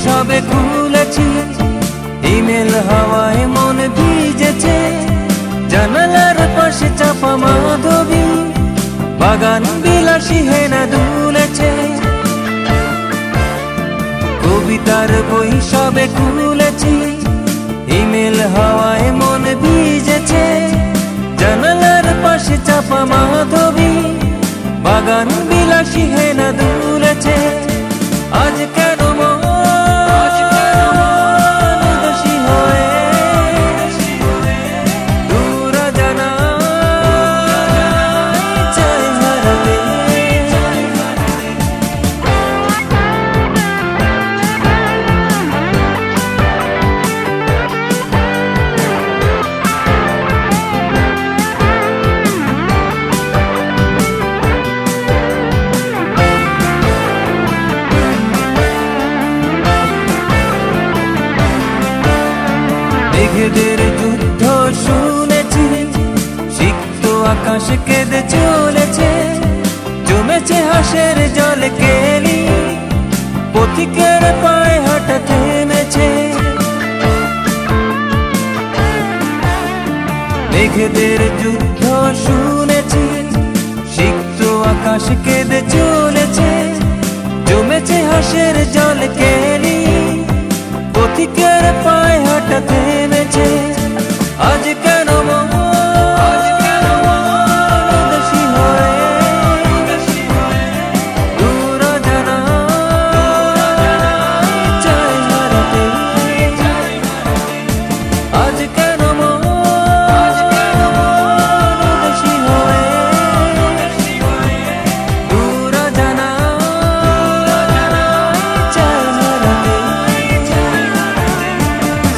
সবে খুলেছি, ইমেল হাওয়ায় মন ভিজেছে, জানালার পাশে চাপা মাধবী, বাগান বিলাসী হেনা দুলেছে। কবিতার বই সবে খুলেছি, ইমেল হাওয়ায় মন ভিজেছে, জানালার পাশে চাপা মাধবী, বাগান বিলাসী হেনা দুলেছে। আজ কেন দোষী হয়ে দূর জানা চাই হারাতে। মেঘেদের যুদ্ধ শুনেছি, সিক্ত আকাশ কেঁদে চলেছে, জমেছে হাসের জল কেলি, পথিকের পায়ে হাঁটা থেমেছে। মেঘেদের যুদ্ধ শুনেছি, সিক্ত আকাশ কেঁদে চলেছে, জমেছে হাসের জল কেলি, পথিকের